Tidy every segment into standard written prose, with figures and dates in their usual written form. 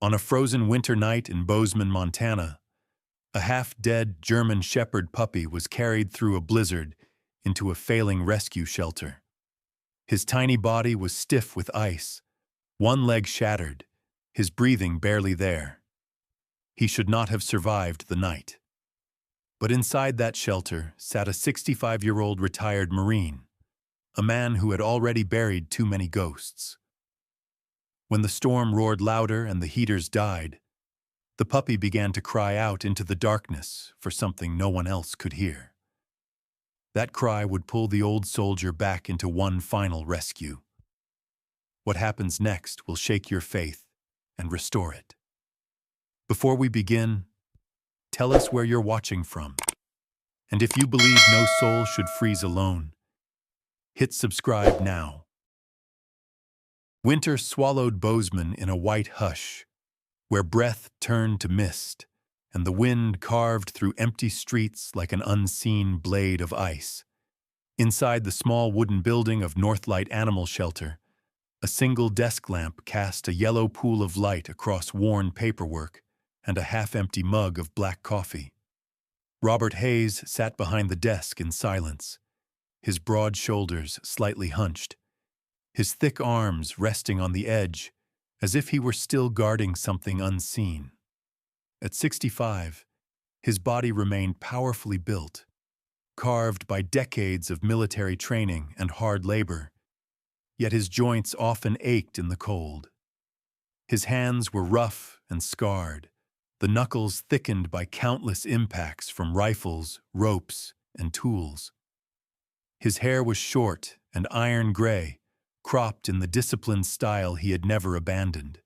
On a frozen winter night in Bozeman, Montana, a half-dead German Shepherd puppy was carried through a blizzard into a failing rescue shelter. His tiny body was stiff with ice, one leg shattered, his breathing barely there. He should not have survived the night. But inside that shelter sat a 65-year-old retired Marine, a man who had already buried too many ghosts. When the storm roared louder and the heaters died, the puppy began to cry out into the darkness for something no one else could hear. That cry would pull the old soldier back into one final rescue. What happens next will shake your faith and restore it. Before we begin, tell us where you're watching from. And if you believe no soul should freeze alone, hit subscribe now. Winter swallowed Bozeman in a white hush, where breath turned to mist, and the wind carved through empty streets like an unseen blade of ice. Inside the small wooden building of Northlight Animal Shelter, a single desk lamp cast a yellow pool of light across worn paperwork and a half-empty mug of black coffee. Robert Hayes sat behind the desk in silence, his broad shoulders slightly hunched, his thick arms resting on the edge as if he were still guarding something unseen. At 65, his body remained powerfully built, carved by decades of military training and hard labor, yet his joints often ached in the cold. His hands were rough and scarred, the knuckles thickened by countless impacts from rifles, ropes, and tools. His hair was short and iron gray, cropped in the disciplined style he had never abandoned.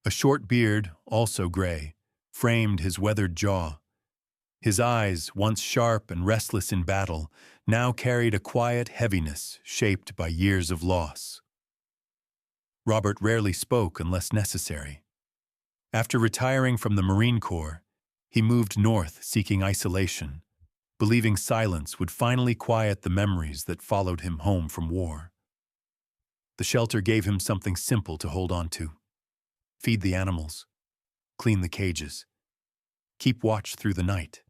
A short beard, also gray, framed his weathered jaw. His eyes, once sharp and restless in battle, now carried a quiet heaviness shaped by years of loss. Robert rarely spoke unless necessary. After retiring from the Marine Corps, he moved north seeking isolation, believing silence would finally quiet the memories that followed him home from war. The shelter gave him something simple to hold on to. Feed the animals, clean the cages, keep watch through the night.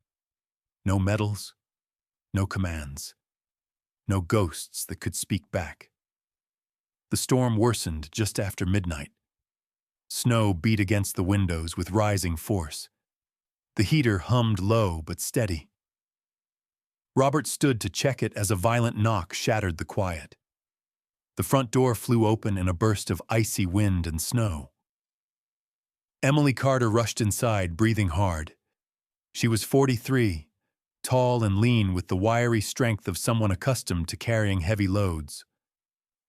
No medals, no commands, no ghosts that could speak back. The storm worsened just after midnight. Snow beat against the windows with rising force. The heater hummed low but steady. Robert stood to check it as a violent knock shattered the quiet. The front door flew open in a burst of icy wind and snow. Emily Carter rushed inside, breathing hard. She was 43, tall and lean with the wiry strength of someone accustomed to carrying heavy loads.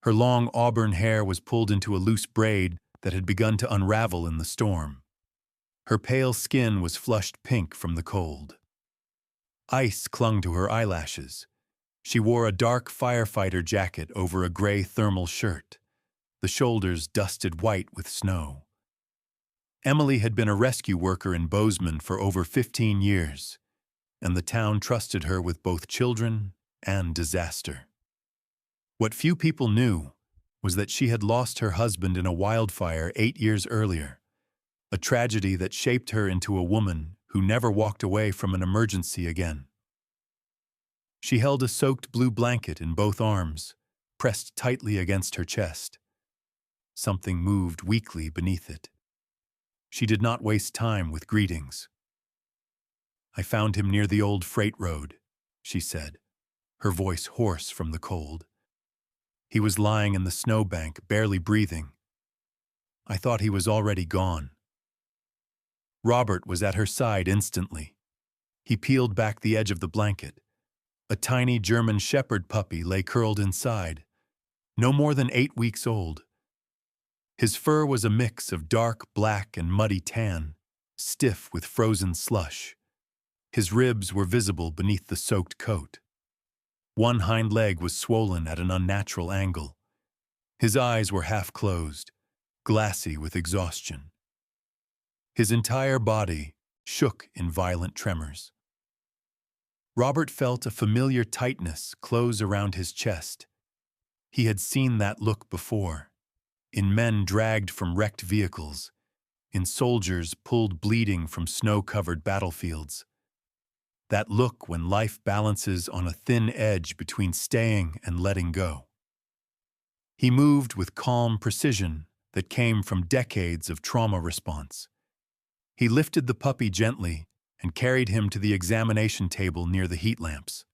Her long auburn hair was pulled into a loose braid that had begun to unravel in the storm. Her pale skin was flushed pink from the cold. Ice clung to her eyelashes. She wore a dark firefighter jacket over a gray thermal shirt, the shoulders dusted white with snow. Emily had been a rescue worker in Bozeman for over 15 years, and the town trusted her with both children and disaster. What few people knew was that she had lost her husband in a wildfire 8 years earlier, a tragedy that shaped her into a woman who never walked away from an emergency again. She held a soaked blue blanket in both arms, pressed tightly against her chest. Something moved weakly beneath it. She did not waste time with greetings. "I found him near the old freight road," she said, her voice hoarse from the cold. "He was lying in the snowbank, barely breathing. I thought he was already gone." Robert was at her side instantly. He peeled back the edge of the blanket. A tiny German Shepherd puppy lay curled inside, no more than 8 weeks old. His fur was a mix of dark black and muddy tan, stiff with frozen slush. His ribs were visible beneath the soaked coat. One hind leg was swollen at an unnatural angle. His eyes were half closed, glassy with exhaustion. His entire body shook in violent tremors. Robert felt a familiar tightness close around his chest. He had seen that look before, in men dragged from wrecked vehicles, in soldiers pulled bleeding from snow-covered battlefields. That look when life balances on a thin edge between staying and letting go. He moved with calm precision that came from decades of trauma response. He lifted the puppy gently and carried him to the examination table near the heat lamps.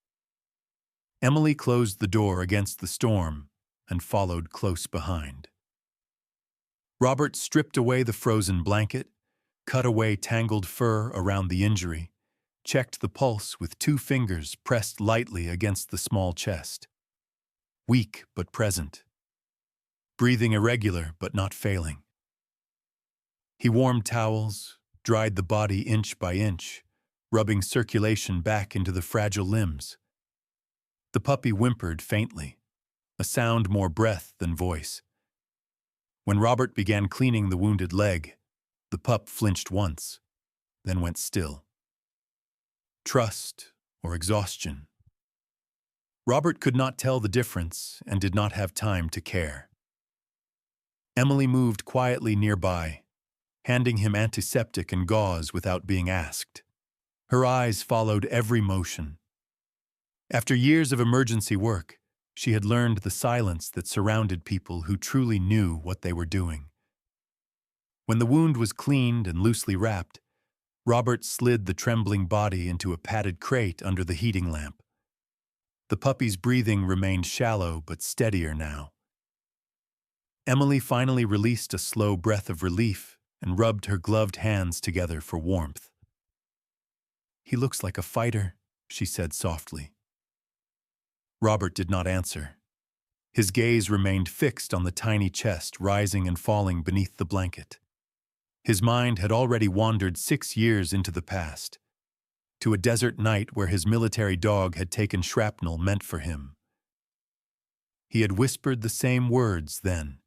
Emily closed the door against the storm and followed close behind. Robert stripped away the frozen blanket, cut away tangled fur around the injury, checked the pulse with 2 fingers pressed lightly against the small chest. Weak but present. Breathing irregular but not failing. He warmed towels, dried the body inch by inch, rubbing circulation back into the fragile limbs. The puppy whimpered faintly, a sound more breath than voice. When Robert began cleaning the wounded leg, the pup flinched once, then went still. Trust or exhaustion. Robert could not tell the difference and did not have time to care. Emily moved quietly nearby, handing him antiseptic and gauze without being asked. Her eyes followed every motion. After years of emergency work, she had learned the silence that surrounded people who truly knew what they were doing. When the wound was cleaned and loosely wrapped, Robert slid the trembling body into a padded crate under the heating lamp. The puppy's breathing remained shallow but steadier now. Emily finally released a slow breath of relief and rubbed her gloved hands together for warmth. "He looks like a fighter," she said softly. Robert did not answer. His gaze remained fixed on the tiny chest rising and falling beneath the blanket. His mind had already wandered 6 years into the past, to a desert night where his military dog had taken shrapnel meant for him. He had whispered the same words then.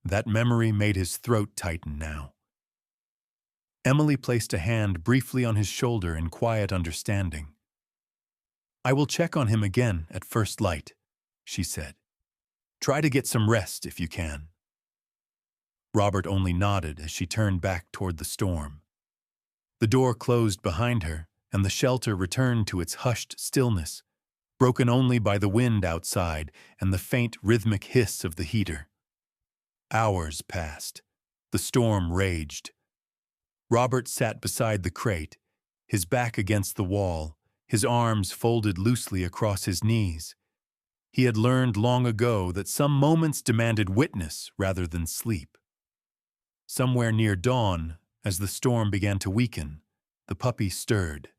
That memory made his throat tighten now. Emily placed a hand briefly on his shoulder in quiet understanding. "I will check on him again at first light," she said. "Try to get some rest if you can." Robert only nodded as she turned back toward the storm. The door closed behind her, and the shelter returned to its hushed stillness, broken only by the wind outside and the faint rhythmic hiss of the heater. Hours passed. The storm raged. Robert sat beside the crate, his back against the wall, his arms folded loosely across his knees. He had learned long ago that some moments demanded witness rather than sleep. Somewhere near dawn, as the storm began to weaken, the puppy stirred.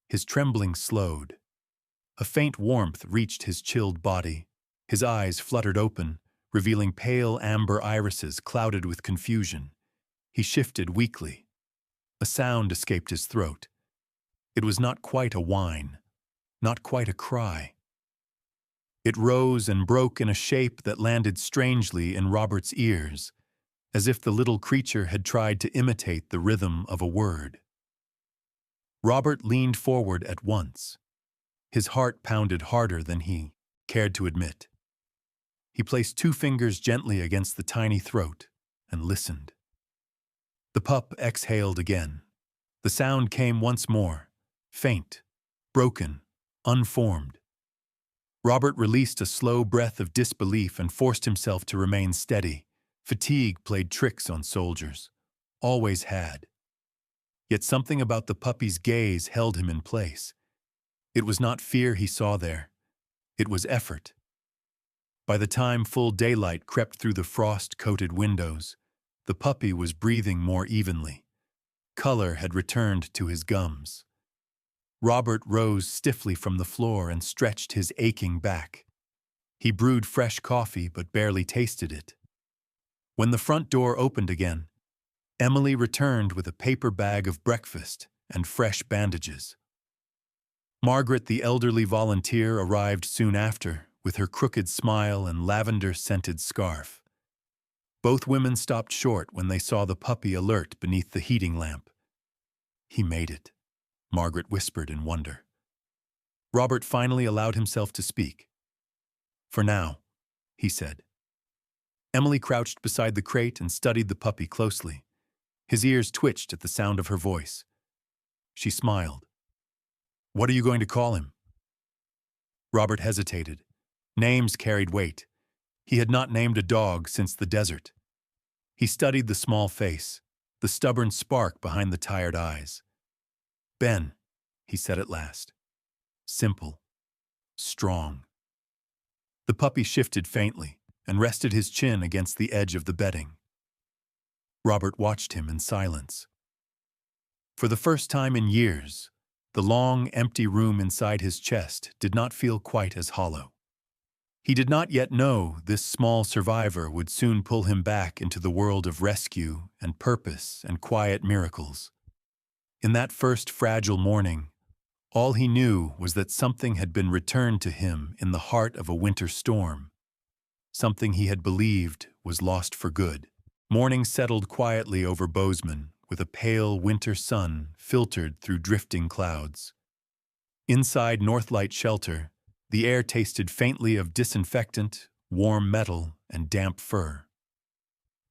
His trembling slowed. A faint warmth reached his chilled body. His eyes fluttered open, revealing pale amber irises clouded with confusion. He shifted weakly. A sound escaped his throat. It was not quite a whine, not quite a cry. It rose and broke in a shape that landed strangely in Robert's ears, as if the little creature had tried to imitate the rhythm of a word. Robert leaned forward at once. His heart pounded harder than he cared to admit. He placed 2 fingers gently against the tiny throat and listened. The pup exhaled again. The sound came once more, faint, broken, unformed. Robert released a slow breath of disbelief and forced himself to remain steady. Fatigue played tricks on soldiers, always had. Yet something about the puppy's gaze held him in place. It was not fear he saw there. It was effort. By the time full daylight crept through the frost-coated windows, the puppy was breathing more evenly. Color had returned to his gums. Robert rose stiffly from the floor and stretched his aching back. He brewed fresh coffee but barely tasted it. When the front door opened again, Emily returned with a paper bag of breakfast and fresh bandages. Margaret, the elderly volunteer, arrived soon after, with her crooked smile and lavender-scented scarf. Both women stopped short when they saw the puppy alert beneath the heating lamp. "He made it," Margaret whispered in wonder. Robert finally allowed himself to speak. "For now," he said. Emily crouched beside the crate and studied the puppy closely. His ears twitched at the sound of her voice. She smiled. "What are you going to call him?" Robert hesitated. Names carried weight. He had not named a dog since the desert. He studied the small face, the stubborn spark behind the tired eyes. "Ben," he said at last. Simple. Strong. The puppy shifted faintly and rested his chin against the edge of the bedding. Robert watched him in silence. For the first time in years, the long, empty room inside his chest did not feel quite as hollow. He did not yet know this small survivor would soon pull him back into the world of rescue and purpose and quiet miracles. In that first fragile morning, all he knew was that something had been returned to him in the heart of a winter storm. Something he had believed was lost for good. Morning settled quietly over Bozeman, with a pale winter sun filtered through drifting clouds. Inside Northlight Shelter, the air tasted faintly of disinfectant, warm metal, and damp fur.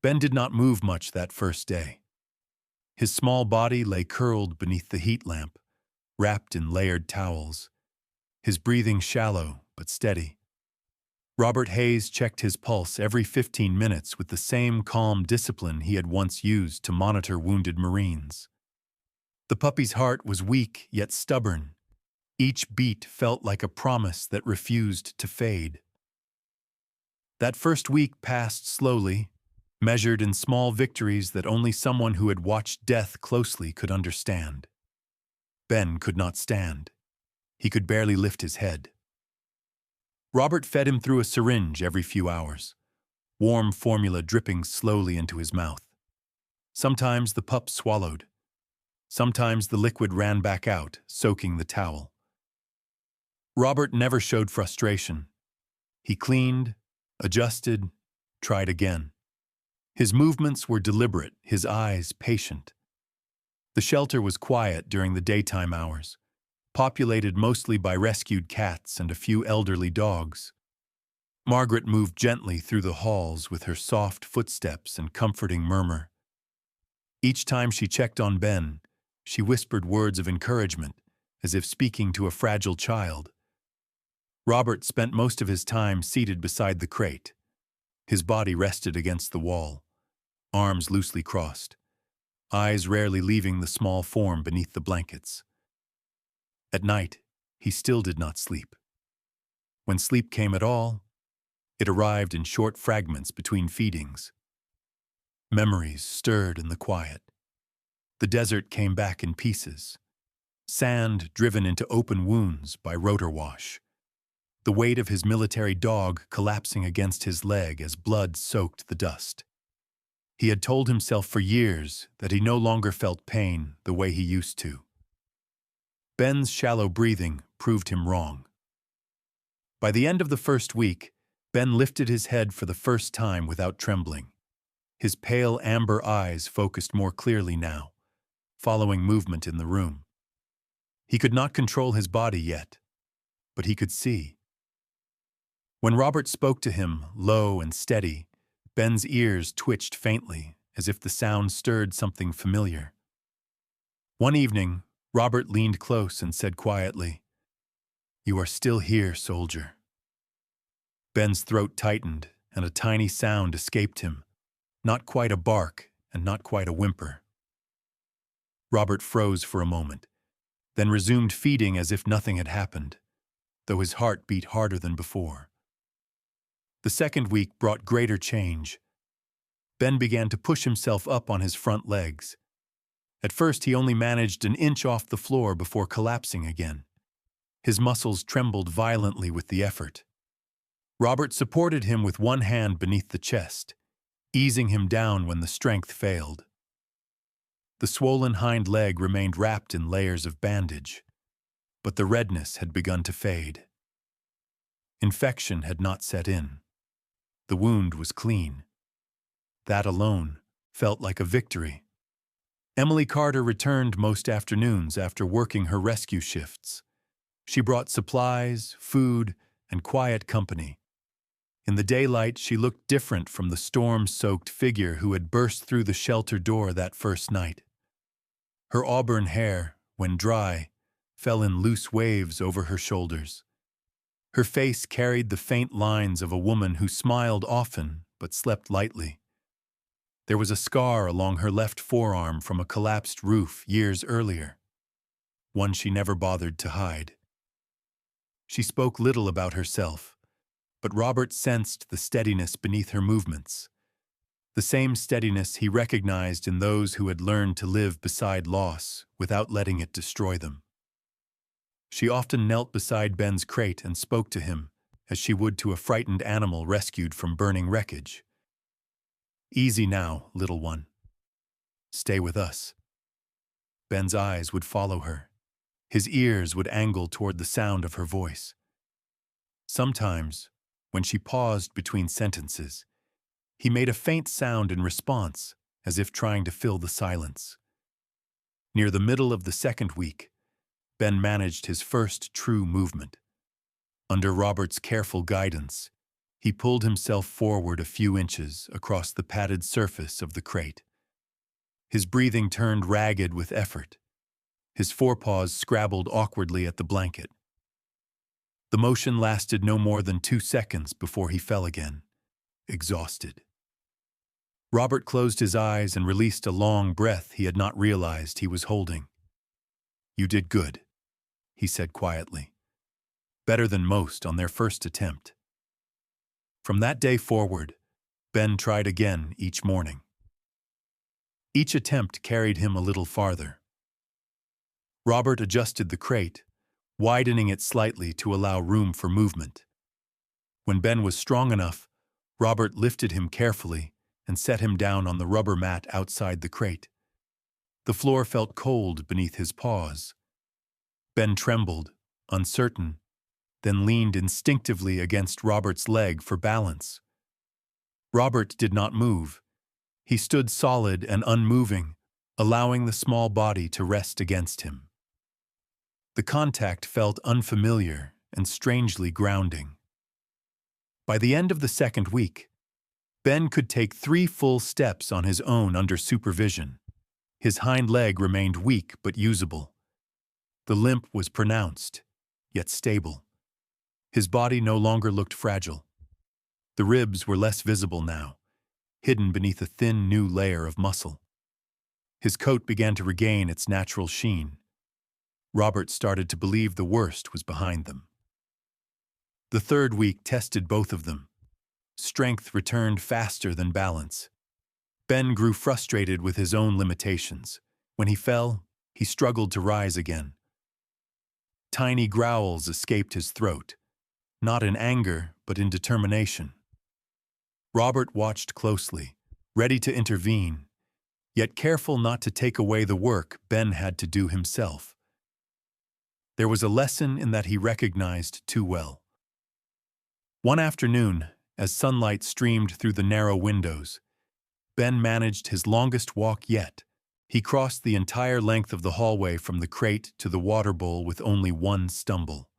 Ben did not move much that first day. His small body lay curled beneath the heat lamp, wrapped in layered towels, his breathing shallow but steady. Robert Hayes checked his pulse every 15 minutes with the same calm discipline he had once used to monitor wounded Marines. The puppy's heart was weak yet stubborn. Each beat felt like a promise that refused to fade. That first week passed slowly, measured in small victories that only someone who had watched death closely could understand. Ben could not stand. He could barely lift his head. Robert fed him through a syringe every few hours, warm formula dripping slowly into his mouth. Sometimes the pup swallowed. Sometimes the liquid ran back out, soaking the towel. Robert never showed frustration. He cleaned, adjusted, tried again. His movements were deliberate, his eyes patient. The shelter was quiet during the daytime hours, populated mostly by rescued cats and a few elderly dogs. Margaret moved gently through the halls with her soft footsteps and comforting murmur. Each time she checked on Ben, she whispered words of encouragement, as if speaking to a fragile child. Robert spent most of his time seated beside the crate. His body rested against the wall, arms loosely crossed, eyes rarely leaving the small form beneath the blankets. At night, he still did not sleep. When sleep came at all, it arrived in short fragments between feedings. Memories stirred in the quiet. The desert came back in pieces. Sand driven into open wounds by rotor wash. The weight of his military dog collapsing against his leg as blood soaked the dust. He had told himself for years that he no longer felt pain the way he used to. Ben's shallow breathing proved him wrong. By the end of the first week, Ben lifted his head for the first time without trembling. His pale amber eyes focused more clearly now, following movement in the room. He could not control his body yet, but he could see. When Robert spoke to him, low and steady, Ben's ears twitched faintly, as if the sound stirred something familiar. One evening, Robert leaned close and said quietly, "You are still here, soldier." Ben's throat tightened, and a tiny sound escaped him, not quite a bark and not quite a whimper. Robert froze for a moment, then resumed feeding as if nothing had happened, though his heart beat harder than before. The second week brought greater change. Ben began to push himself up on his front legs. At first, he only managed an inch off the floor before collapsing again. His muscles trembled violently with the effort. Robert supported him with one hand beneath the chest, easing him down when the strength failed. The swollen hind leg remained wrapped in layers of bandage, but the redness had begun to fade. Infection had not set in. The wound was clean. That alone felt like a victory. Emily Carter returned most afternoons after working her rescue shifts. She brought supplies, food, and quiet company. In the daylight, she looked different from the storm-soaked figure who had burst through the shelter door that first night. Her auburn hair, when dry, fell in loose waves over her shoulders. Her face carried the faint lines of a woman who smiled often but slept lightly. There was a scar along her left forearm from a collapsed roof years earlier, one she never bothered to hide. She spoke little about herself, but Robert sensed the steadiness beneath her movements, the same steadiness he recognized in those who had learned to live beside loss without letting it destroy them. She often knelt beside Ben's crate and spoke to him, as she would to a frightened animal rescued from burning wreckage. "Easy now, little one. Stay with us." Ben's eyes would follow her. His ears would angle toward the sound of her voice. Sometimes, when she paused between sentences, he made a faint sound in response, as if trying to fill the silence. Near the middle of the second week, Ben managed his first true movement. Under Robert's careful guidance, he pulled himself forward a few inches across the padded surface of the crate. His breathing turned ragged with effort. His forepaws scrabbled awkwardly at the blanket. The motion lasted no more than 2 seconds before he fell again, exhausted. Robert closed his eyes and released a long breath he had not realized he was holding. "You did good," he said quietly. "Better than most on their first attempt." From that day forward, Ben tried again each morning. Each attempt carried him a little farther. Robert adjusted the crate, widening it slightly to allow room for movement. When Ben was strong enough, Robert lifted him carefully and set him down on the rubber mat outside the crate. The floor felt cold beneath his paws. Ben trembled, uncertain, then leaned instinctively against Robert's leg for balance. Robert did not move. He stood solid and unmoving, allowing the small body to rest against him. The contact felt unfamiliar and strangely grounding. By the end of the second week, Ben could take 3 full steps on his own under supervision. His hind leg remained weak but usable. The limp was pronounced, yet stable. His body no longer looked fragile. The ribs were less visible now, hidden beneath a thin new layer of muscle. His coat began to regain its natural sheen. Robert started to believe the worst was behind them. The third week tested both of them. Strength returned faster than balance. Ben grew frustrated with his own limitations. When he fell, he struggled to rise again. Tiny growls escaped his throat, not in anger, but in determination. Robert watched closely, ready to intervene, yet careful not to take away the work Ben had to do himself. There was a lesson in that he recognized too well. One afternoon, as sunlight streamed through the narrow windows, Ben managed his longest walk yet. He crossed the entire length of the hallway from the crate to the water bowl with only one stumble.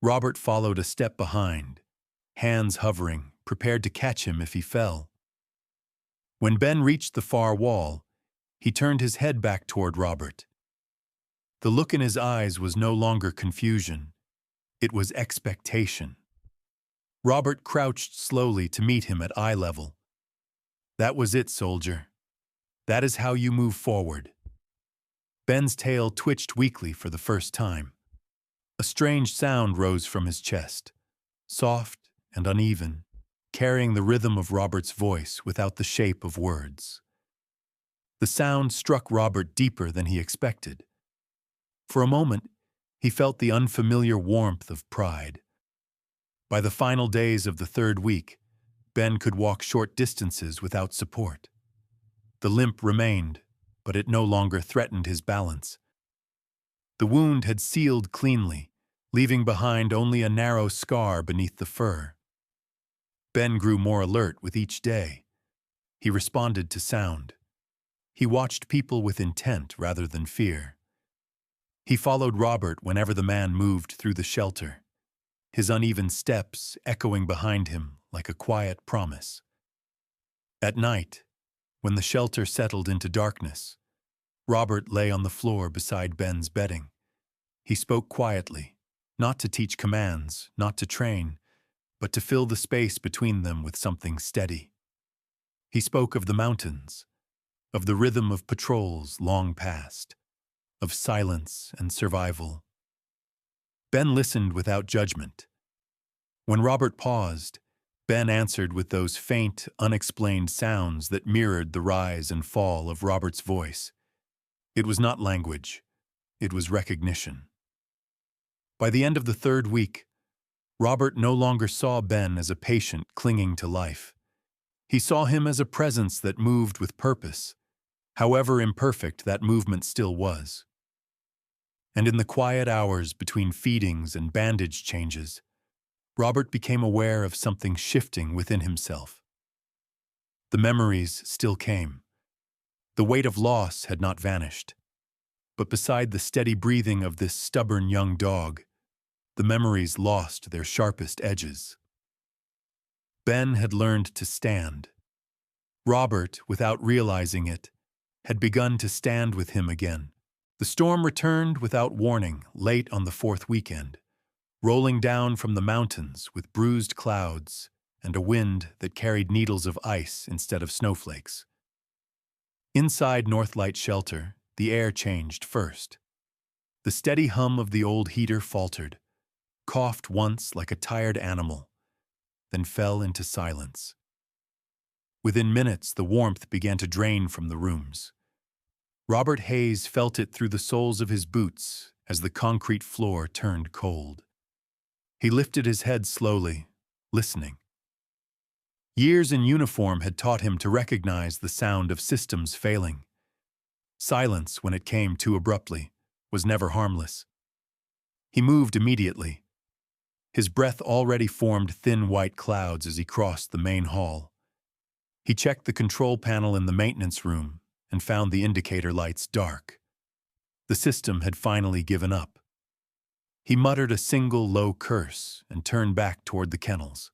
Robert followed a step behind, hands hovering, prepared to catch him if he fell. When Ben reached the far wall, he turned his head back toward Robert. The look in his eyes was no longer confusion. It was expectation. Robert crouched slowly to meet him at eye level. "That was it, soldier. That is how you move forward." Ben's tail twitched weakly for the first time. A strange sound rose from his chest, soft and uneven, carrying the rhythm of Robert's voice without the shape of words. The sound struck Robert deeper than he expected. For a moment, he felt the unfamiliar warmth of pride. By the final days of the third week, Ben could walk short distances without support. The limp remained, but it no longer threatened his balance. The wound had sealed cleanly, leaving behind only a narrow scar beneath the fur. Ben grew more alert with each day. He responded to sound. He watched people with intent rather than fear. He followed Robert whenever the man moved through the shelter. his uneven steps echoing behind him like a quiet promise. At night, when the shelter settled into darkness, Robert lay on the floor beside Ben's bedding. He spoke quietly, not to teach commands, not to train, but to fill the space between them with something steady. He spoke of the mountains, of the rhythm of patrols long past, of silence and survival. Ben listened without judgment. When Robert paused, Ben answered with those faint, unexplained sounds that mirrored the rise and fall of Robert's voice. It was not language, it was recognition. By the end of the third week, Robert no longer saw Ben as a patient clinging to life. He saw him as a presence that moved with purpose, however imperfect that movement still was. And in the quiet hours between feedings and bandage changes, Robert became aware of something shifting within himself. The memories still came. The weight of loss had not vanished. But beside the steady breathing of this stubborn young dog, the memories lost their sharpest edges. Ben had learned to stand. Robert, without realizing it, had begun to stand with him again. The storm returned without warning late on the fourth weekend, rolling down from the mountains with bruised clouds and a wind that carried needles of ice instead of snowflakes. Inside Northlight Shelter, the air changed first. The steady hum of the old heater faltered, coughed once like a tired animal, then fell into silence. Within minutes, the warmth began to drain from the rooms. Robert Hayes felt it through the soles of his boots as the concrete floor turned cold. He lifted his head slowly, listening. Years in uniform had taught him to recognize the sound of systems failing. Silence, when it came too abruptly, was never harmless. He moved immediately. His breath already formed thin white clouds as he crossed the main hall. He checked the control panel in the maintenance room and found the indicator lights dark. The system had finally given up. He muttered a single low curse and turned back toward the kennels.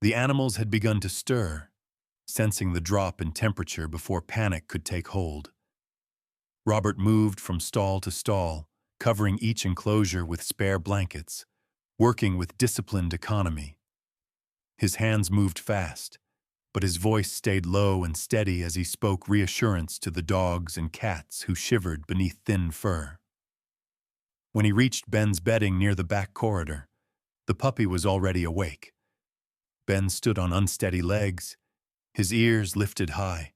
The animals had begun to stir, sensing the drop in temperature before panic could take hold. Robert moved from stall to stall, covering each enclosure with spare blankets, working with disciplined economy. His hands moved fast, but his voice stayed low and steady as he spoke reassurance to the dogs and cats who shivered beneath thin fur. When he reached Ben's bedding near the back corridor, the puppy was already awake. Ben stood on unsteady legs, his ears lifted high,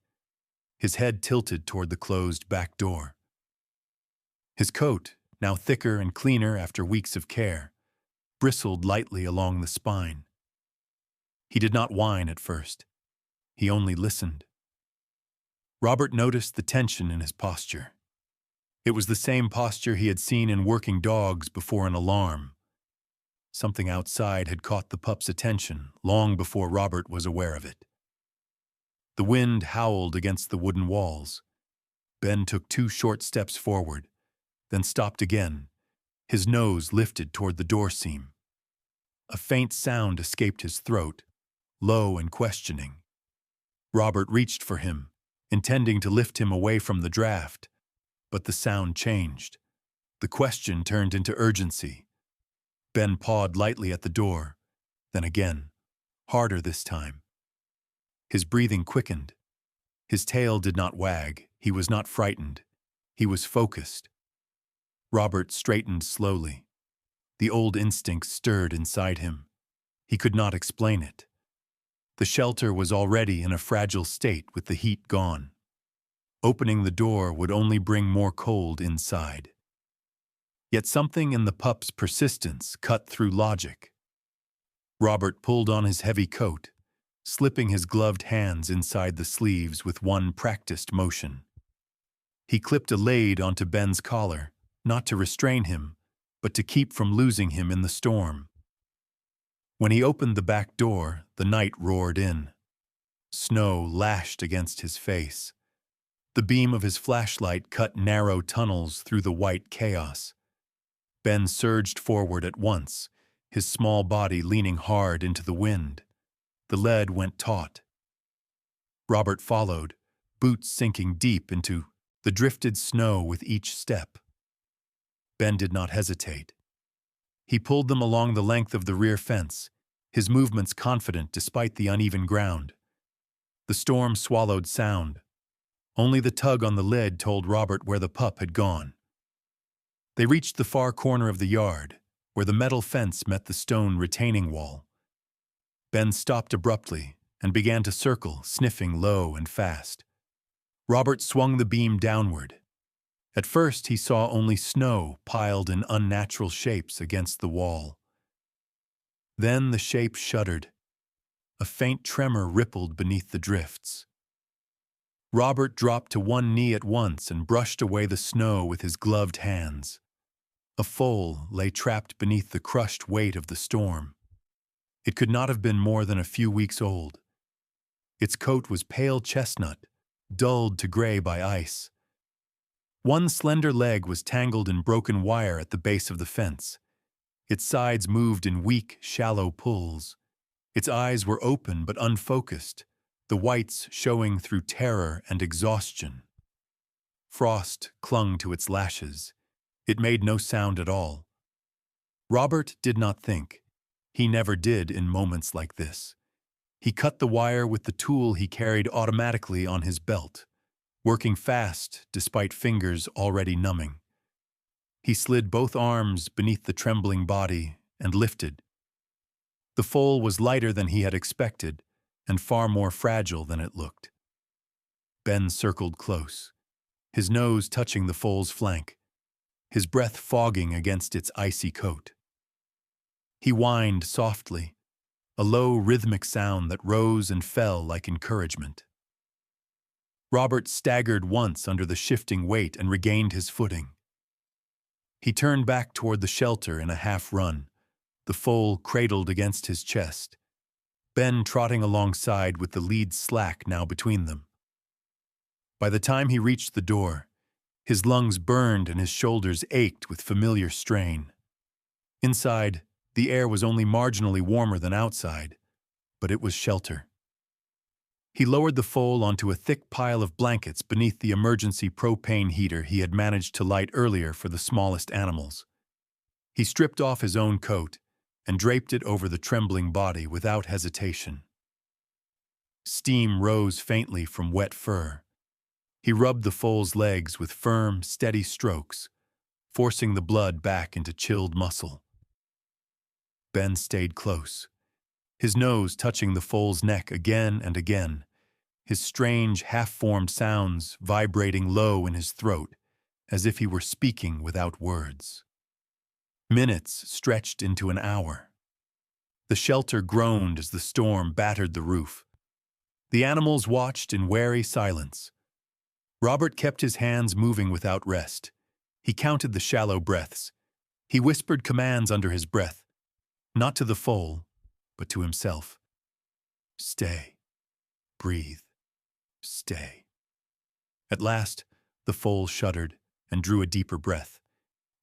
his head tilted toward the closed back door. His coat, now thicker and cleaner after weeks of care, bristled lightly along the spine. He did not whine at first. He only listened. Robert noticed the tension in his posture. It was the same posture he had seen in working dogs before an alarm. Something outside had caught the pup's attention long before Robert was aware of it. The wind howled against the wooden walls. Ben took 2 short steps forward, then stopped again, his nose lifted toward the door seam. A faint sound escaped his throat, low and questioning. Robert reached for him, intending to lift him away from the draft, but the sound changed. The question turned into urgency. Ben pawed lightly at the door, then again, harder this time. His breathing quickened. His tail did not wag. He was not frightened. He was focused. Robert straightened slowly. The old instinct stirred inside him. He could not explain it. The shelter was already in a fragile state with the heat gone. Opening the door would only bring more cold inside. Yet something in the pup's persistence cut through logic. Robert pulled on his heavy coat, slipping his gloved hands inside the sleeves with one practiced motion. He clipped a laid onto Ben's collar, not to restrain him, but to keep from losing him in the storm. When he opened the back door, the night roared in. Snow lashed against his face. The beam of his flashlight cut narrow tunnels through the white chaos. Ben surged forward at once, his small body leaning hard into the wind. The lead went taut. Robert followed, boots sinking deep into the drifted snow with each step. Ben did not hesitate. He pulled them along the length of the rear fence, his movements confident despite the uneven ground. The storm swallowed sound. Only the tug on the lid told Robert where the pup had gone. They reached the far corner of the yard, where the metal fence met the stone retaining wall. Ben stopped abruptly and began to circle, sniffing low and fast. Robert swung the beam downward. At first, he saw only snow piled in unnatural shapes against the wall. Then the shape shuddered. A faint tremor rippled beneath the drifts. Robert dropped to one knee at once and brushed away the snow with his gloved hands. A foal lay trapped beneath the crushed weight of the storm. It could not have been more than a few weeks old. Its coat was pale chestnut, dulled to gray by ice. One slender leg was tangled in broken wire at the base of the fence. Its sides moved in weak, shallow pulls. Its eyes were open but unfocused, the whites showing through terror and exhaustion. Frost clung to its lashes. It made no sound at all. Robert did not think. He never did in moments like this. He cut the wire with the tool he carried automatically on his belt, working fast despite fingers already numbing. He slid both arms beneath the trembling body and lifted. The foal was lighter than he had expected and far more fragile than it looked. Ben circled close, his nose touching the foal's flank, his breath fogging against its icy coat. He whined softly, a low rhythmic sound that rose and fell like encouragement. Robert staggered once under the shifting weight and regained his footing. He turned back toward the shelter in a half-run, the foal cradled against his chest, Ben trotting alongside with the lead slack now between them. By the time he reached the door, his lungs burned and his shoulders ached with familiar strain. Inside, the air was only marginally warmer than outside, but it was shelter. He lowered the foal onto a thick pile of blankets beneath the emergency propane heater he had managed to light earlier for the smallest animals. He stripped off his own coat and draped it over the trembling body without hesitation. Steam rose faintly from wet fur. He rubbed the foal's legs with firm, steady strokes, forcing the blood back into chilled muscle. Ben stayed close, his nose touching the foal's neck again and again, his strange, half-formed sounds vibrating low in his throat, as if he were speaking without words. Minutes stretched into an hour. The shelter groaned as the storm battered the roof. The animals watched in wary silence. Robert kept his hands moving without rest. He counted the shallow breaths. He whispered commands under his breath, not to the foal, but to himself. Stay. Breathe. Stay. At last, the foal shuddered and drew a deeper breath.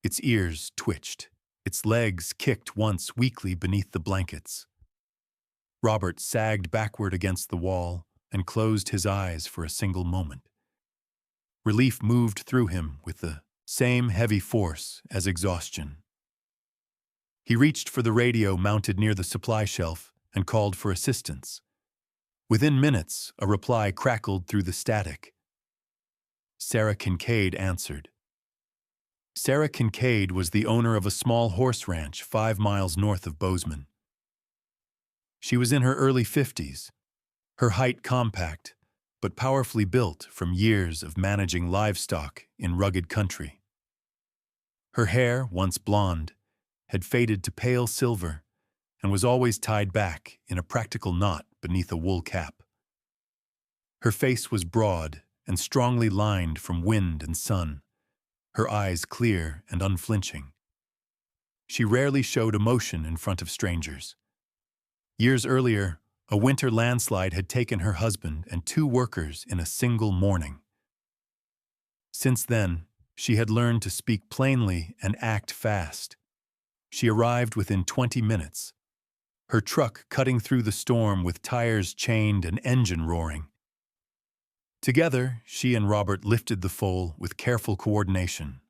Its ears twitched. Its legs kicked once weakly beneath the blankets. Robert sagged backward against the wall and closed his eyes for a single moment. Relief moved through him with the same heavy force as exhaustion. He reached for the radio mounted near the supply shelf and called for assistance. Within minutes, a reply crackled through the static. Sarah Kincaid answered. Sarah Kincaid was the owner of a small horse ranch 5 miles north of Bozeman. She was in her early 50s, her height compact, but powerfully built from years of managing livestock in rugged country. Her hair, once blonde, had faded to pale silver and was always tied back in a practical knot beneath a wool cap. Her face was broad and strongly lined from wind and sun, her eyes clear and unflinching. She rarely showed emotion in front of strangers. Years earlier, a winter landslide had taken her husband and 2 workers in a single morning. Since then, she had learned to speak plainly and act fast. She arrived within 20 minutes, her truck cutting through the storm with tires chained and engine roaring. Together, she and Robert lifted the foal with careful coordination.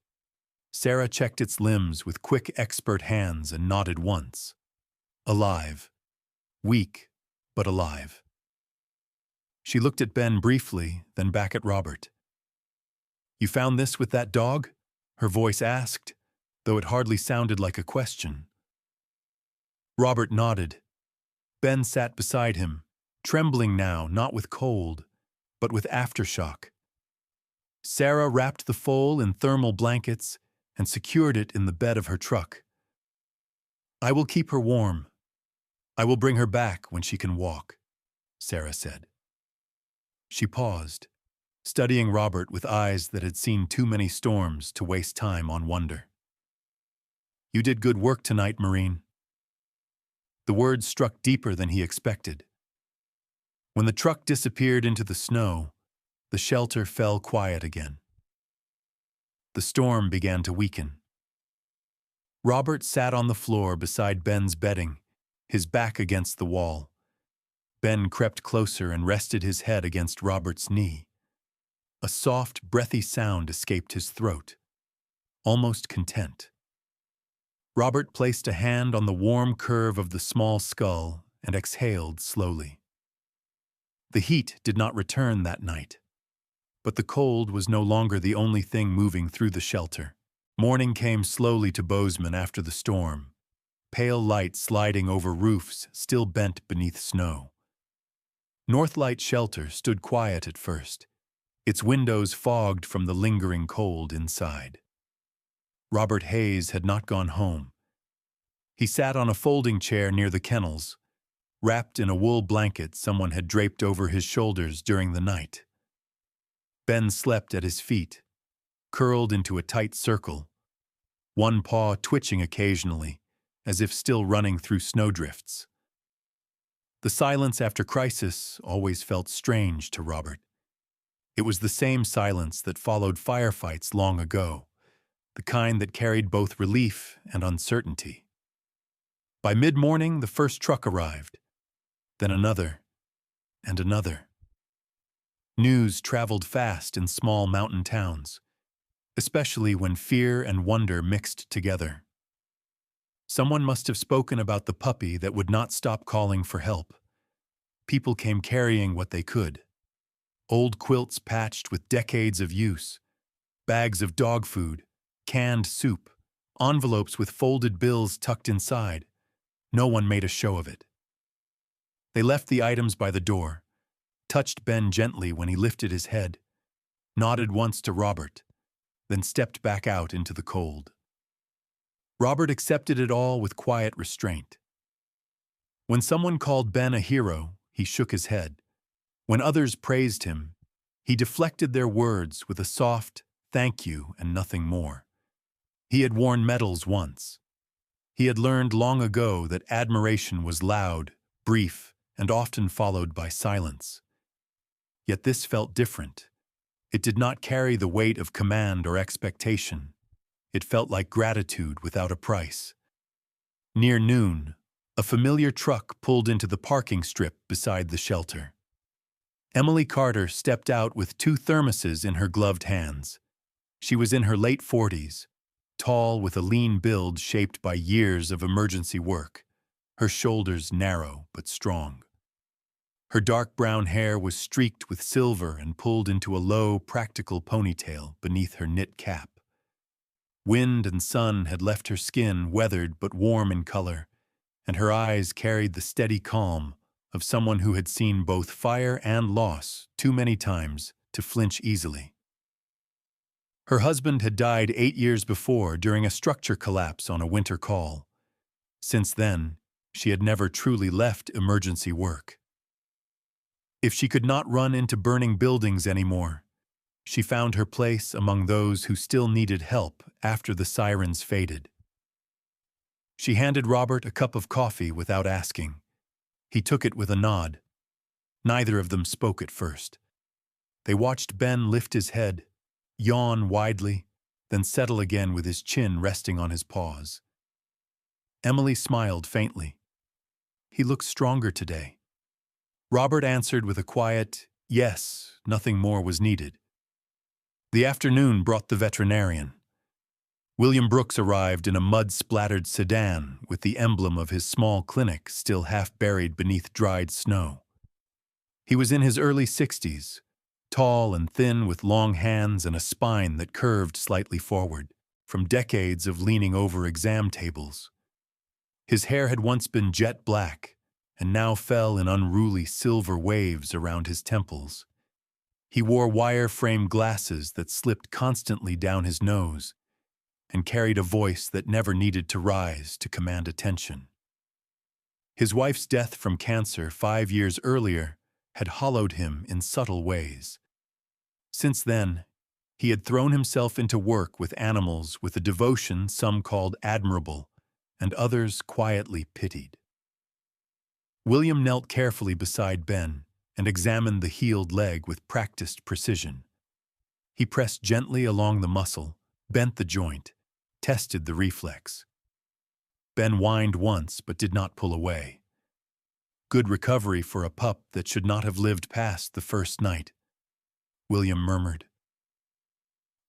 Sarah checked its limbs with quick, expert hands and nodded once. Alive. Weak, but alive. She looked at Ben briefly, then back at Robert. "You found this with that dog?" her voice asked, though it hardly sounded like a question. Robert nodded. Ben sat beside him, trembling now, not with cold, but with aftershock. Sarah wrapped the foal in thermal blankets and secured it in the bed of her truck. "I will keep her warm. I will bring her back when she can walk," Sarah said. She paused, studying Robert with eyes that had seen too many storms to waste time on wonder. "You did good work tonight, Marine." The words struck deeper than he expected. When the truck disappeared into the snow, the shelter fell quiet again. The storm began to weaken. Robert sat on the floor beside Ben's bedding, his back against the wall. Ben crept closer and rested his head against Robert's knee. A soft, breathy sound escaped his throat, almost content. Robert placed a hand on the warm curve of the small skull and exhaled slowly. The heat did not return that night, but the cold was no longer the only thing moving through the shelter. Morning came slowly to Bozeman after the storm, pale light sliding over roofs still bent beneath snow. Northlight Shelter stood quiet at first, its windows fogged from the lingering cold inside. Robert Hayes had not gone home. He sat on a folding chair near the kennels, wrapped in a wool blanket someone had draped over his shoulders during the night. Ben slept at his feet, curled into a tight circle, one paw twitching occasionally, as if still running through snowdrifts. The silence after crisis always felt strange to Robert. It was the same silence that followed firefights long ago, the kind that carried both relief and uncertainty. By mid-morning, the first truck arrived, then another, and another. News traveled fast in small mountain towns, especially when fear and wonder mixed together. Someone must have spoken about the puppy that would not stop calling for help. People came carrying what they could. Old quilts patched with decades of use, bags of dog food, canned soup, envelopes with folded bills tucked inside. No one made a show of it. They left the items by the door, touched Ben gently when he lifted his head, nodded once to Robert, then stepped back out into the cold. Robert accepted it all with quiet restraint. When someone called Ben a hero, he shook his head. When others praised him, he deflected their words with a soft thank you and nothing more. He had worn medals once. He had learned long ago that admiration was loud, brief, and often followed by silence. Yet this felt different. It did not carry the weight of command or expectation. It felt like gratitude without a price. Near noon, a familiar truck pulled into the parking strip beside the shelter. Emily Carter stepped out with 2 thermoses in her gloved hands. She was in her late 40s, tall with a lean build shaped by years of emergency work, her shoulders narrow but strong. Her dark brown hair was streaked with silver and pulled into a low, practical ponytail beneath her knit cap. Wind and sun had left her skin weathered but warm in color, and her eyes carried the steady calm of someone who had seen both fire and loss too many times to flinch easily. Her husband had died 8 years before during a structure collapse on a winter call. Since then, she had never truly left emergency work. If she could not run into burning buildings anymore, she found her place among those who still needed help after the sirens faded. She handed Robert a cup of coffee without asking. He took it with a nod. Neither of them spoke at first. They watched Ben lift his head, yawn widely, then settle again with his chin resting on his paws. Emily smiled faintly. "He looks stronger today." Robert answered with a quiet, "Yes, nothing more was needed." The afternoon brought the veterinarian. William Brooks arrived in a mud-splattered sedan with the emblem of his small clinic still half buried beneath dried snow. He was in his early 60s, tall and thin with long hands and a spine that curved slightly forward, from decades of leaning over exam tables. His hair had once been jet black and now fell in unruly silver waves around his temples. He wore wire-frame glasses that slipped constantly down his nose and carried a voice that never needed to rise to command attention. His wife's death from cancer 5 years earlier had hollowed him in subtle ways. Since then, he had thrown himself into work with animals with a devotion some called admirable and others quietly pitied. William knelt carefully beside Ben and examined the healed leg with practiced precision. He pressed gently along the muscle, bent the joint, tested the reflex. Ben whined once but did not pull away. Good recovery for a pup that should not have lived past the first night, William murmured.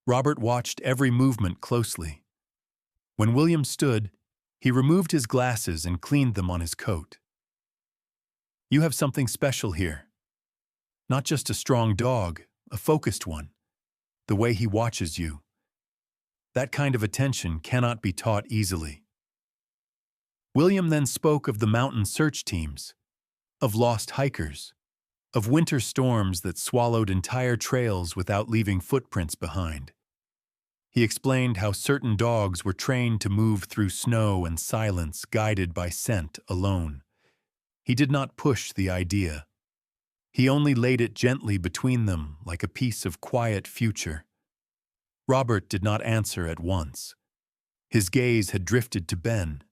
Robert watched every movement closely. When William stood, he removed his glasses and cleaned them on his coat. "You have something special here. Not just a strong dog, a focused one. The way he watches you. That kind of attention cannot be taught easily." William then spoke of the mountain search teams, of lost hikers, of winter storms that swallowed entire trails without leaving footprints behind. He explained how certain dogs were trained to move through snow and silence guided by scent alone. He did not push the idea. He only laid it gently between them like a piece of quiet future. Robert did not answer at once. His gaze had drifted to Ben,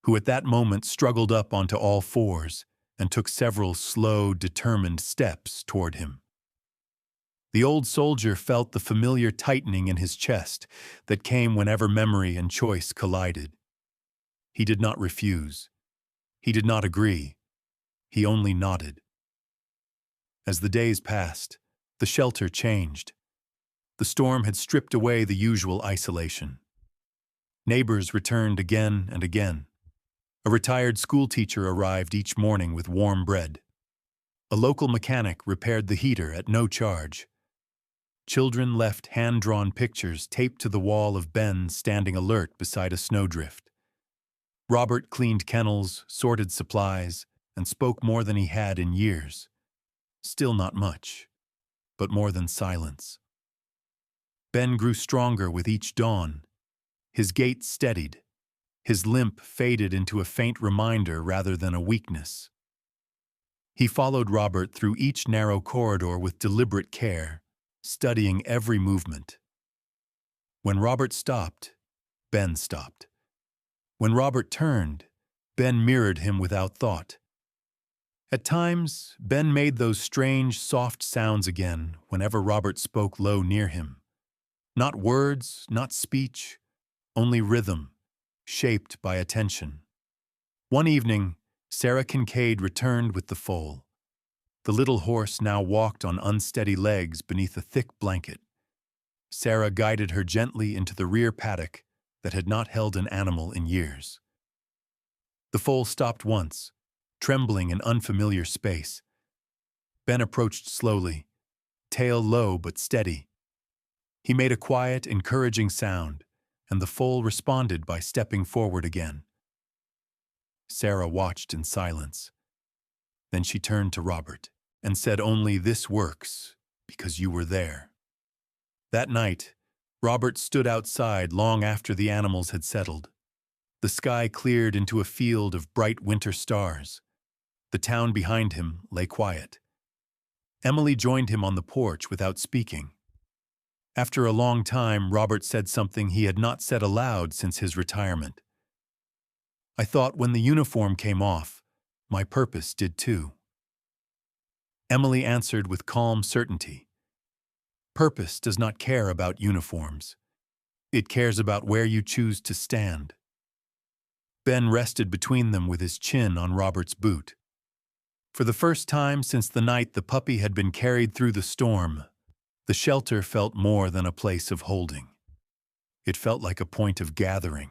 who at that moment struggled up onto all fours and took several slow, determined steps toward him. The old soldier felt the familiar tightening in his chest that came whenever memory and choice collided. He did not refuse. He did not agree. He only nodded. As the days passed, the shelter changed. The storm had stripped away the usual isolation. Neighbors returned again and again. A retired schoolteacher arrived each morning with warm bread. A local mechanic repaired the heater at no charge. Children left hand-drawn pictures taped to the wall of Ben standing alert beside a snowdrift. Robert cleaned kennels, sorted supplies, and spoke more than he had in years. Still not much, but more than silence. Ben grew stronger with each dawn. His gait steadied. His limp faded into a faint reminder rather than a weakness. He followed Robert through each narrow corridor with deliberate care, studying every movement. When Robert stopped, Ben stopped. When Robert turned, Ben mirrored him without thought. At times, Ben made those strange, soft sounds again whenever Robert spoke low near him. Not words, not speech, only rhythm, shaped by attention. One evening, Sarah Kincaid returned with the foal. The little horse now walked on unsteady legs beneath a thick blanket. Sarah guided her gently into the rear paddock that had not held an animal in years. The foal stopped once, trembling in unfamiliar space. Ben approached slowly, tail low but steady. He made a quiet, encouraging sound, and the foal responded by stepping forward again. Sarah watched in silence. Then she turned to Robert and said only, "This works because you were there." That night, Robert stood outside long after the animals had settled. The sky cleared into a field of bright winter stars. The town behind him lay quiet. Emily joined him on the porch without speaking. After a long time, Robert said something he had not said aloud since his retirement. "I thought when the uniform came off, my purpose did too." Emily answered with calm certainty. "Purpose does not care about uniforms. It cares about where you choose to stand." Ben rested between them with his chin on Robert's boot. For the first time since the night the puppy had been carried through the storm, the shelter felt more than a place of holding. It felt like a point of gathering.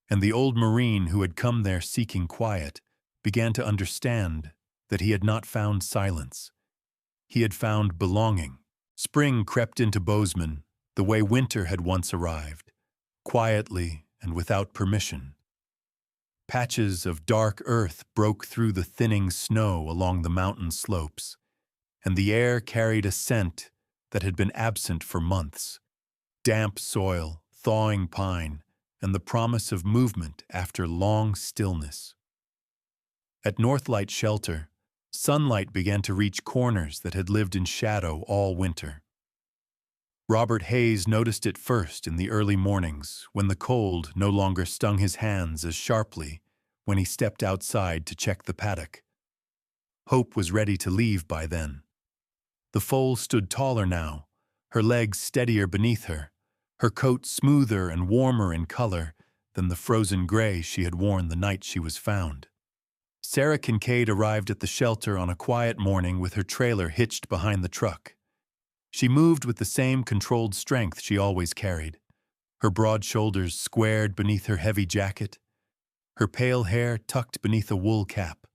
And the old Marine who had come there seeking quiet began to understand that he had not found silence. He had found belonging. Spring crept into Bozeman the way winter had once arrived, quietly and without permission. Patches of dark earth broke through the thinning snow along the mountain slopes, and the air carried a scent that had been absent for months. Damp soil, thawing pine, and the promise of movement after long stillness. At Northlight Shelter, sunlight began to reach corners that had lived in shadow all winter. Robert Hayes noticed it first in the early mornings when the cold no longer stung his hands as sharply when he stepped outside to check the paddock. Hope was ready to leave by then. The foal stood taller now, her legs steadier beneath her, her coat smoother and warmer in color than the frozen gray she had worn the night she was found. Sarah Kincaid arrived at the shelter on a quiet morning with her trailer hitched behind the truck. She moved with the same controlled strength she always carried, her broad shoulders squared beneath her heavy jacket, her pale hair tucked beneath a wool cap.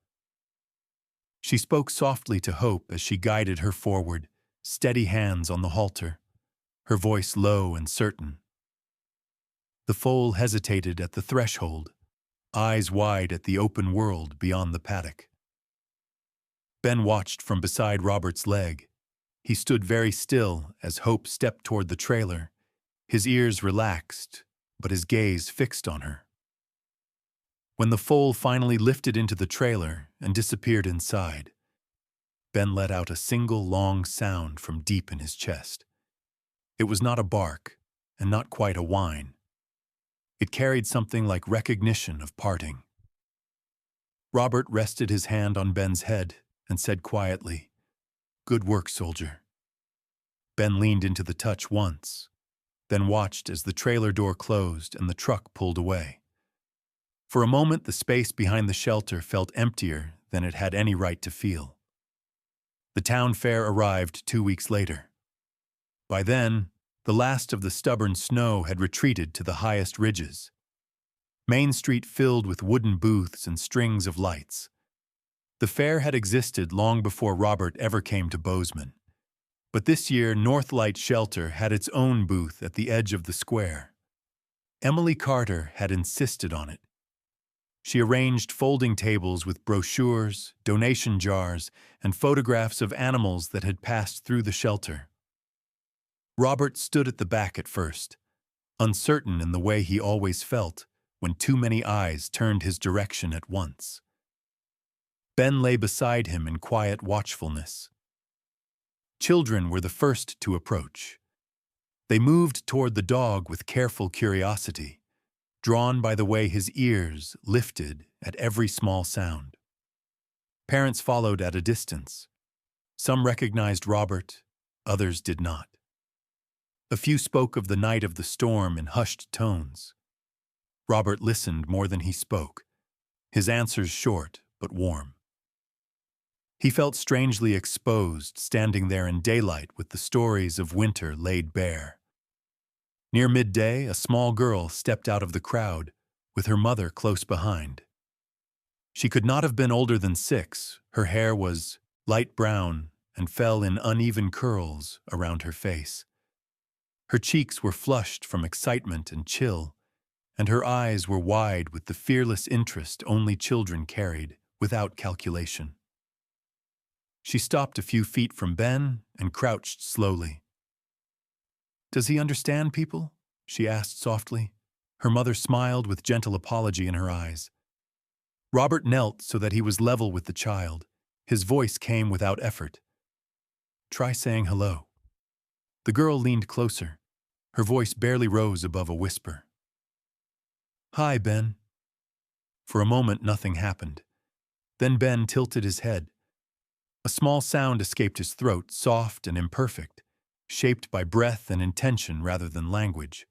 She spoke softly to Hope as she guided her forward, steady hands on the halter, her voice low and certain. The foal hesitated at the threshold, eyes wide at the open world beyond the paddock. Ben watched from beside Robert's leg. He stood very still as Hope stepped toward the trailer, his ears relaxed, but his gaze fixed on her. When the foal finally lifted into the trailer and disappeared inside, Ben let out a single long sound from deep in his chest. It was not a bark, and not quite a whine. It carried something like recognition of parting. Robert rested his hand on Ben's head and said quietly, "Good work, soldier." Ben leaned into the touch once, then watched as the trailer door closed and the truck pulled away. For a moment, the space behind the shelter felt emptier than it had any right to feel. The town fair arrived 2 weeks later. By then, the last of the stubborn snow had retreated to the highest ridges. Main Street filled with wooden booths and strings of lights. The fair had existed long before Robert ever came to Bozeman. But this year, Northlight Shelter had its own booth at the edge of the square. Emily Carter had insisted on it. She arranged folding tables with brochures, donation jars, and photographs of animals that had passed through the shelter. Robert stood at the back at first, uncertain in the way he always felt when too many eyes turned his direction at once. Ben lay beside him in quiet watchfulness. Children were the first to approach. They moved toward the dog with careful curiosity, drawn by the way his ears lifted at every small sound. Parents followed at a distance. Some recognized Robert, others did not. A few spoke of the night of the storm in hushed tones. Robert listened more than he spoke, his answers short but warm. He felt strangely exposed, standing there in daylight with the stories of winter laid bare. Near midday, a small girl stepped out of the crowd, with her mother close behind. She could not have been older than 6. Her hair was light brown and fell in uneven curls around her face. Her cheeks were flushed from excitement and chill, and her eyes were wide with the fearless interest only children carried, without calculation. She stopped a few feet from Ben and crouched slowly. "Does he understand people?" she asked softly. Her mother smiled with gentle apology in her eyes. Robert knelt so that he was level with the child. His voice came without effort. "Try saying hello." The girl leaned closer. Her voice barely rose above a whisper. "Hi, Ben." For a moment, nothing happened. Then Ben tilted his head. A small sound escaped his throat, soft and imperfect, shaped by breath and intention rather than language.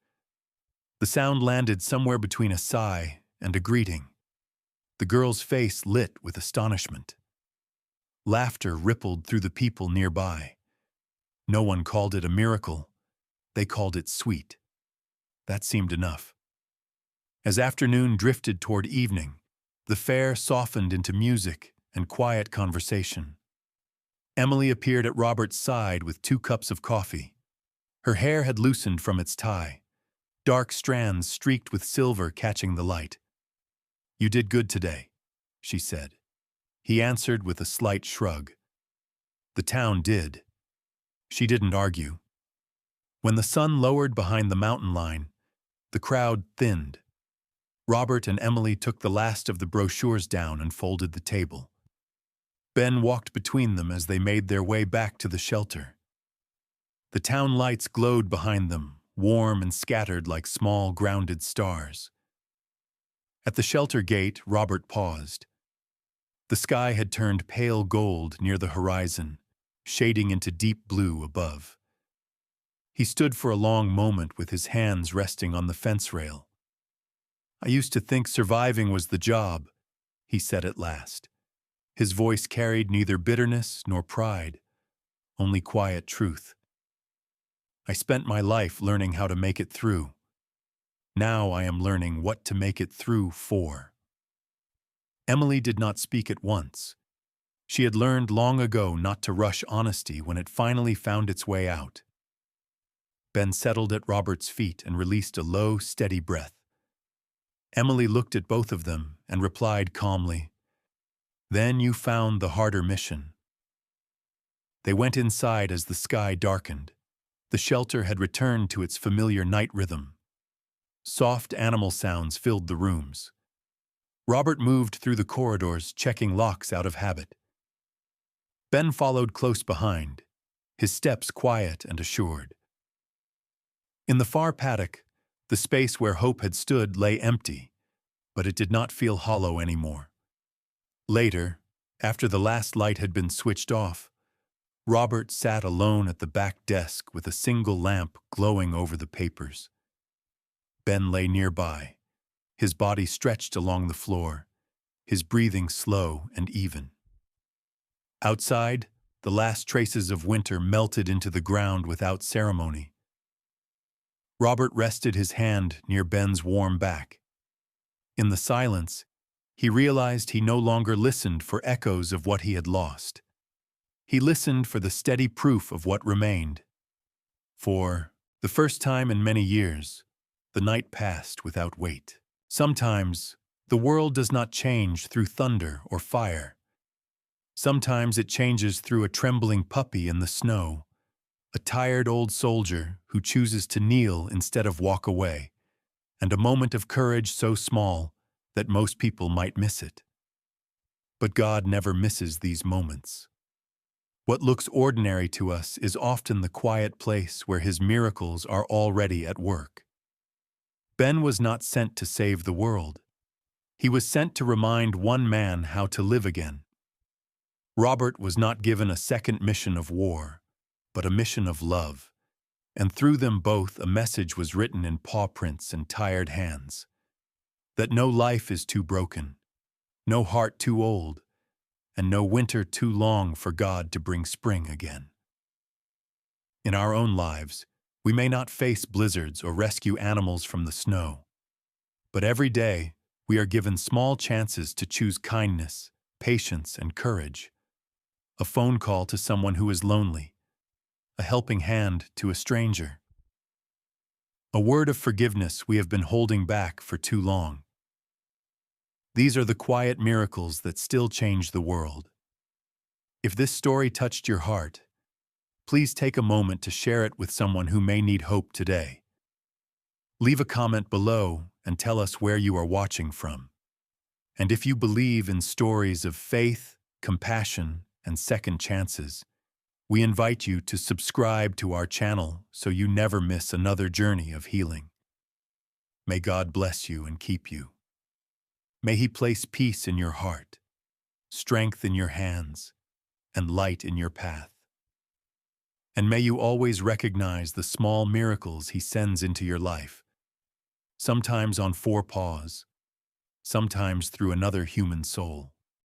The sound landed somewhere between a sigh and a greeting. The girl's face lit with astonishment. Laughter rippled through the people nearby. No one called it a miracle. They called it sweet. That seemed enough. As afternoon drifted toward evening, the fair softened into music and quiet conversation. Emily appeared at Robert's side with 2 cups of coffee. Her hair had loosened from its tie, dark strands streaked with silver catching the light. "You did good today," she said. He answered with a slight shrug. The town did. She didn't argue. When the sun lowered behind the mountain line, the crowd thinned. Robert and Emily took the last of the brochures down and folded the table. Ben walked between them as they made their way back to the shelter. The town lights glowed behind them, warm and scattered like small grounded stars. At the shelter gate, Robert paused. The sky had turned pale gold near the horizon, shading into deep blue above. He stood for a long moment with his hands resting on the fence rail. "I used to think surviving was the job," he said at last. His voice carried neither bitterness nor pride, only quiet truth. "I spent my life learning how to make it through. Now I am learning what to make it through for." Emily did not speak at once. She had learned long ago not to rush honesty when it finally found its way out. Ben settled at Robert's feet and released a low, steady breath. Emily looked at both of them and replied calmly, "Then you found the harder mission." They went inside as the sky darkened. The shelter had returned to its familiar night rhythm. Soft animal sounds filled the rooms. Robert moved through the corridors, checking locks out of habit. Ben followed close behind, his steps quiet and assured. In the far paddock, the space where Hope had stood lay empty, but it did not feel hollow anymore. Later, after the last light had been switched off, Robert sat alone at the back desk with a single lamp glowing over the papers. Ben lay nearby, his body stretched along the floor, his breathing slow and even. Outside, the last traces of winter melted into the ground without ceremony. Robert rested his hand near Ben's warm back. In the silence, he realized he no longer listened for echoes of what he had lost. He listened for the steady proof of what remained. For the first time in many years, the night passed without weight. Sometimes, the world does not change through thunder or fire. Sometimes it changes through a trembling puppy in the snow, a tired old soldier who chooses to kneel instead of walk away, and a moment of courage so small that most people might miss it. But God never misses these moments. What looks ordinary to us is often the quiet place where His miracles are already at work. Ben was not sent to save the world. He was sent to remind one man how to live again. Robert was not given a second mission of war, but a mission of love, and through them both a message was written in paw prints and tired hands. That no life is too broken, no heart too old, and no winter too long for God to bring spring again. In our own lives, we may not face blizzards or rescue animals from the snow, but every day we are given small chances to choose kindness, patience, and courage. A phone call to someone who is lonely, a helping hand to a stranger, a word of forgiveness we have been holding back for too long. These are the quiet miracles that still change the world. If this story touched your heart, please take a moment to share it with someone who may need hope today. Leave a comment below and tell us where you are watching from. And if you believe in stories of faith, compassion, and second chances, we invite you to subscribe to our channel so you never miss another journey of healing. May God bless you and keep you. May He place peace in your heart, strength in your hands, and light in your path. And may you always recognize the small miracles He sends into your life, sometimes on 4 paws, sometimes through another human soul.